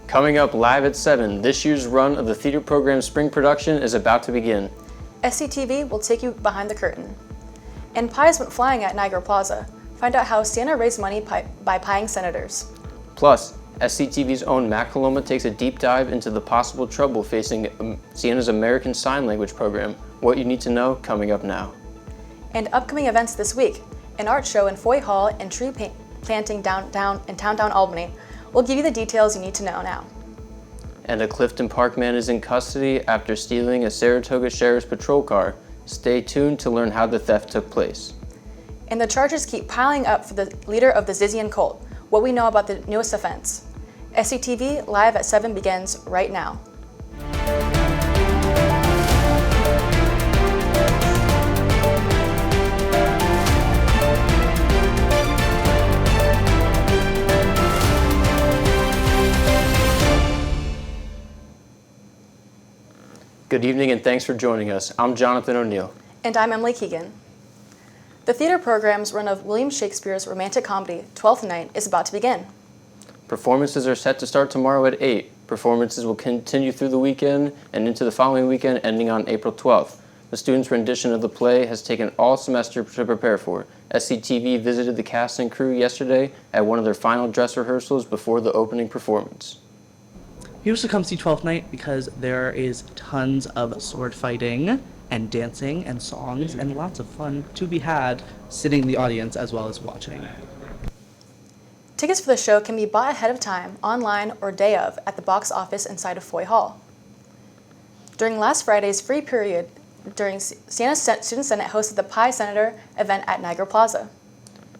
Coming up live at 7, this year's run of the theater program's spring production is about to begin. SCTV will take you behind the curtain. And pies went flying at Niagara Plaza. Find out how Siena raised money by pieing senators. Plus, SCTV's own Matt Coloma takes a deep dive into the possible trouble facing Siena's American Sign Language program. What you need to know coming up now. And upcoming events this week, an art show in Foy Hall and tree planting downtown Albany. We'll give you the details you need to know now. And a Clifton Park man is in custody after stealing a Saratoga Sheriff's Patrol car. Stay tuned to learn how the theft took place. And the charges keep piling up for the leader of the Zizian cult. What we know about the newest offense. SCTV Live at 7 begins right now. Good evening and thanks for joining us. I'm Jonathan O'Neill. And I'm Emily Keegan. The theater program's run of William Shakespeare's romantic comedy, Twelfth Night, is about to begin. Performances are set to start tomorrow at 8. Performances will continue through the weekend and into the following weekend, ending on April 12th. The students' rendition of the play has taken all semester to prepare for. SCTV visited the cast and crew yesterday at one of their final dress rehearsals before the opening performance. You should come see 12th Night because there is tons of sword fighting and dancing and songs and lots of fun to be had sitting in the audience as well as watching. Tickets for the show can be bought ahead of time, online, or day of at the box office inside of Foy Hall. During last Friday's free period, Siena Student Senate hosted the Pie Senator event at Niagara Plaza.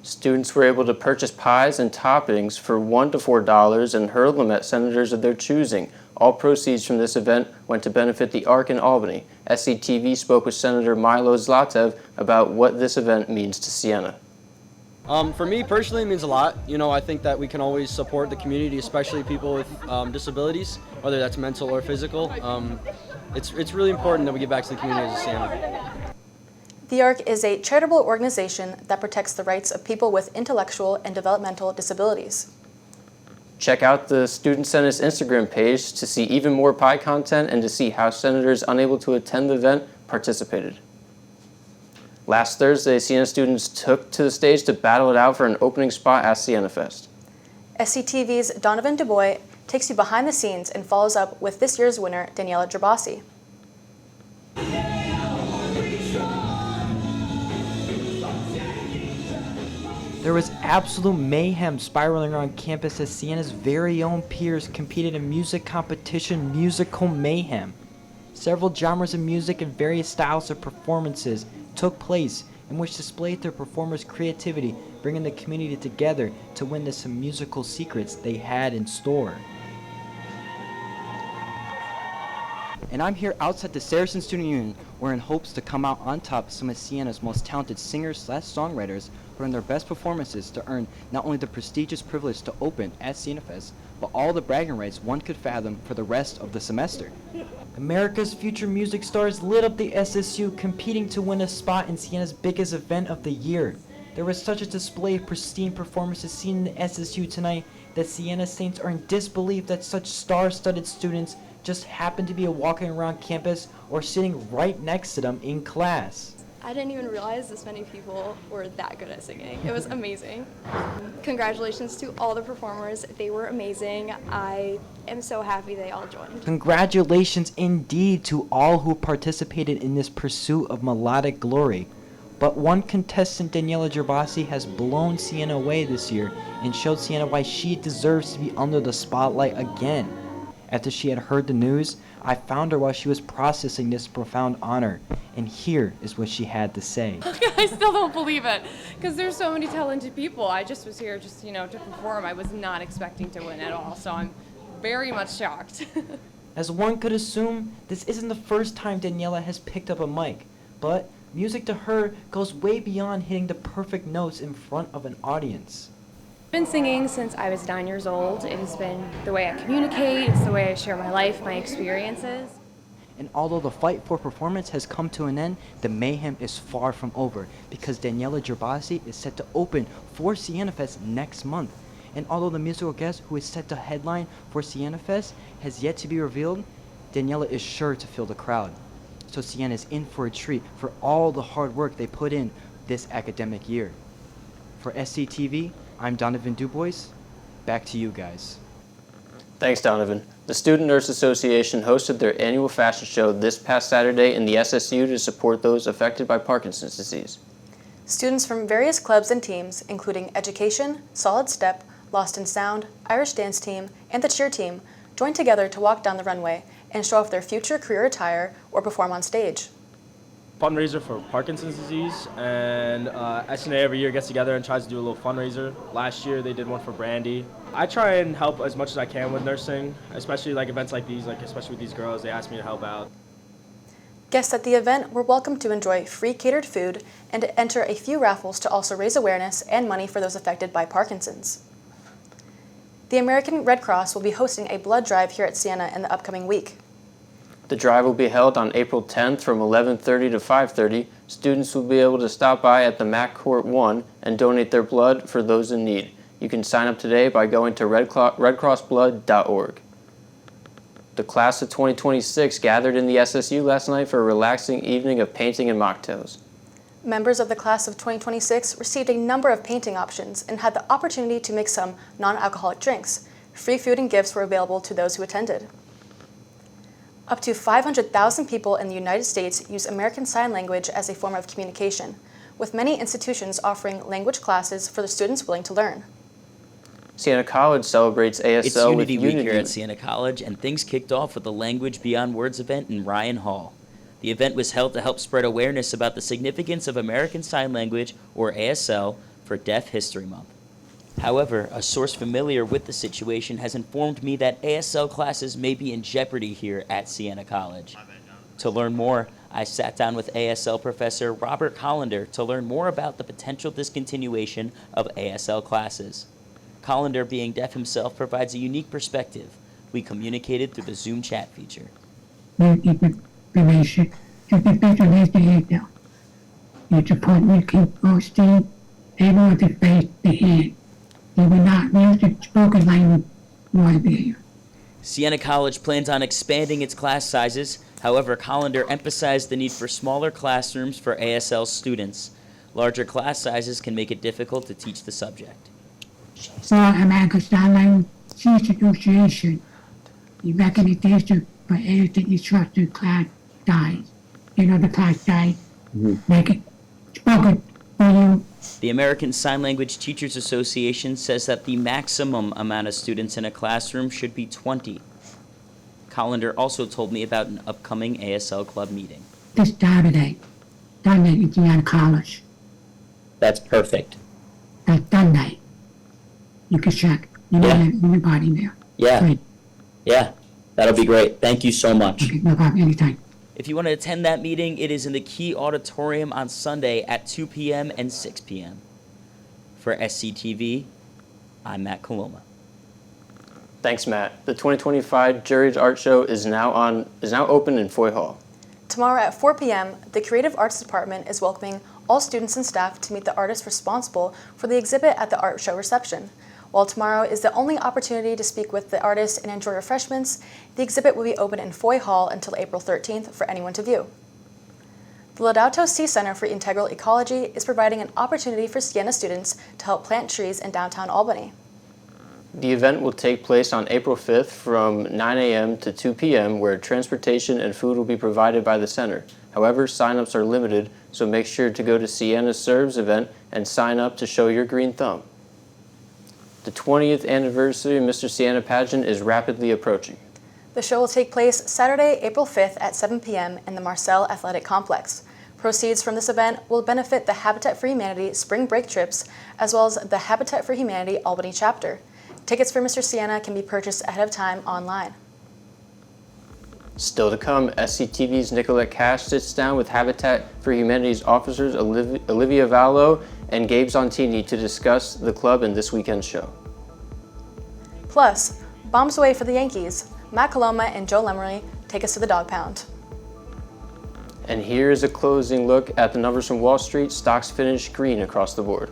Students were able to purchase pies and toppings for $1 to $4 and hurl them at senators of their choosing. All proceeds from this event went to benefit the ARC in Albany. SCTV spoke with Senator Milo Zlatev about what this event means to Siena. For me personally, it means a lot. I think that we can always support the community, especially people with disabilities, whether that's mental or physical. It's really important that we give back to the community as a Siena. The ARC is a charitable organization that protects the rights of people with intellectual and developmental disabilities. Check out the Student Senate's Instagram page to see even more pie content and to see how senators unable to attend the event participated. Last Thursday, Siena students took to the stage to battle it out for an opening spot at Siena Fest. SCTV's Donovan DuBois takes you behind the scenes and follows up with this year's winner, Daniela Gerbasi. There was absolute mayhem spiraling around campus as Siena's very own peers competed in music competition Musical Mayhem. Several genres of music and various styles of performances took place in which displayed their performers' creativity, bringing the community together to witness some musical secrets they had in store. And I'm here outside the Saracen Student Union, where in hopes to come out on top, some of Siena's most talented singers/songwriters put in their best performances to earn not only the prestigious privilege to open at Siena Fest, but all the bragging rights one could fathom for the rest of the semester. America's future music stars lit up the SSU, competing to win a spot in Siena's biggest event of the year. There was such a display of pristine performances seen in the SSU tonight that Siena Saints are in disbelief that such star-studded students just happened to be walking around campus or sitting right next to them in class. I didn't even realize this many people were that good at singing. It was amazing. Congratulations to all the performers. They were amazing. I am so happy they all joined. Congratulations indeed to all who participated in this pursuit of melodic glory. But one contestant, Daniela Gerbasi, has blown Siena away this year and showed Siena why she deserves to be under the spotlight again. After she had heard the news, I found her while she was processing this profound honor, and here is what she had to say. I still don't believe it, because there's so many talented people. I just was here to perform. I was not expecting to win at all, so I'm very much shocked. As one could assume, this isn't the first time Daniela has picked up a mic, but music to her goes way beyond hitting the perfect notes in front of an audience. I've been singing since I was 9 years old. It has been the way I communicate, it's the way I share my life, my experiences. And although the fight for performance has come to an end, the mayhem is far from over because Daniela Gerbasi is set to open for Siena Fest next month. And although the musical guest who is set to headline for Siena Fest has yet to be revealed, Daniela is sure to fill the crowd. So Siena is in for a treat for all the hard work they put in this academic year. For SCTV, I'm Donovan Dubois. Back to you guys. Thanks, Donovan. The Student Nurse Association hosted their annual fashion show this past Saturday in the SSU to support those affected by Parkinson's disease. Students from various clubs and teams, including Education, Solid Step, Lost in Sound, Irish Dance Team, and the Cheer Team, joined together to walk down the runway and show off their future career attire or perform on stage. Fundraiser for Parkinson's disease, and SNA every year gets together and tries to do a little fundraiser. Last year they did one for Brandy. I try and help as much as I can with nursing, especially like events like these, like especially with these girls. They ask me to help out. Guests at the event were welcome to enjoy free catered food and to enter a few raffles to also raise awareness and money for those affected by Parkinson's. The American Red Cross will be hosting a blood drive here at Siena in the upcoming week. The drive will be held on April 10th from 11:30 to 5:30. Students will be able to stop by at the Mac Court 1 and donate their blood for those in need. You can sign up today by going to redcrossblood.org. The class of 2026 gathered in the SSU last night for a relaxing evening of painting and mocktails. Members of the class of 2026 received a number of painting options and had the opportunity to make some non-alcoholic drinks. Free food and gifts were available to those who attended. Up to 500,000 people in the United States use American Sign Language as a form of communication, with many institutions offering language classes for the students willing to learn. Siena College celebrates ASL It's Unity with Week here at Siena College, and things kicked off with the Language Beyond Words event in Ryan Hall. The event was held to help spread awareness about the significance of American Sign Language, or ASL, for Deaf History Month. However, a source familiar with the situation has informed me that ASL classes may be in jeopardy here at Siena College. To learn more, I sat down with ASL professor Robert Collender to learn more about the potential discontinuation of ASL classes. Collender, being deaf himself, provides a unique perspective. We communicated through the Zoom chat feature. Information to be visualized later. Each appointment can posting able to face the hand. They will not use the spoken language while there. Siena College plans on expanding its class sizes. However, Collender emphasized the need for smaller classrooms for ASL students. Larger class sizes can make it difficult to teach the subject. For American Sign Language Association, the recommendation for ASL instructor class size. The class size, make it spoken for you. The American Sign Language Teachers Association says that the maximum amount of students in a classroom should be 20. Collender also told me about an upcoming ASL club meeting. This Saturday, Sunday at Siena College. That's perfect. That's Sunday. You can check. You know everybody there. Yeah. Great. Yeah, that'll be great. Thank you so much. Okay, no problem, anytime. If you want to attend that meeting, it is in the Key Auditorium on Sunday at 2 p.m. and 6 p.m. For SCTV, I'm Matt Coloma. Thanks, Matt. The 2025 Juried Art Show is now open in Foy Hall. Tomorrow at 4 p.m., the Creative Arts Department is welcoming all students and staff to meet the artists responsible for the exhibit at the art show reception. While tomorrow is the only opportunity to speak with the artists and enjoy refreshments, the exhibit will be open in Foy Hall until April 13th for anyone to view. The Laudato Si Center for Integral Ecology is providing an opportunity for Siena students to help plant trees in downtown Albany. The event will take place on April 5th from 9 a.m. to 2 p.m. where transportation and food will be provided by the center. However, sign-ups are limited, so make sure to go to Siena Serves event and sign up to show your green thumb. The 20th anniversary of Mr. Siena pageant is rapidly approaching. The show will take place Saturday, April 5th at 7 p.m. in the Marcel Athletic Complex. Proceeds from this event will benefit the Habitat for Humanity spring break trips, as well as the Habitat for Humanity Albany chapter. Tickets for Mr. Siena can be purchased ahead of time online. Still to come, SCTV's Nicolette Cash sits down with Habitat for Humanity's officers Olivia Vallo and Gabe Zontini to discuss the club in this weekend's show. Plus, bombs away for the Yankees. Matt Coloma and Joe Lemery take us to the dog pound. And here's a closing look at the numbers from Wall Street. Stocks finished green across the board.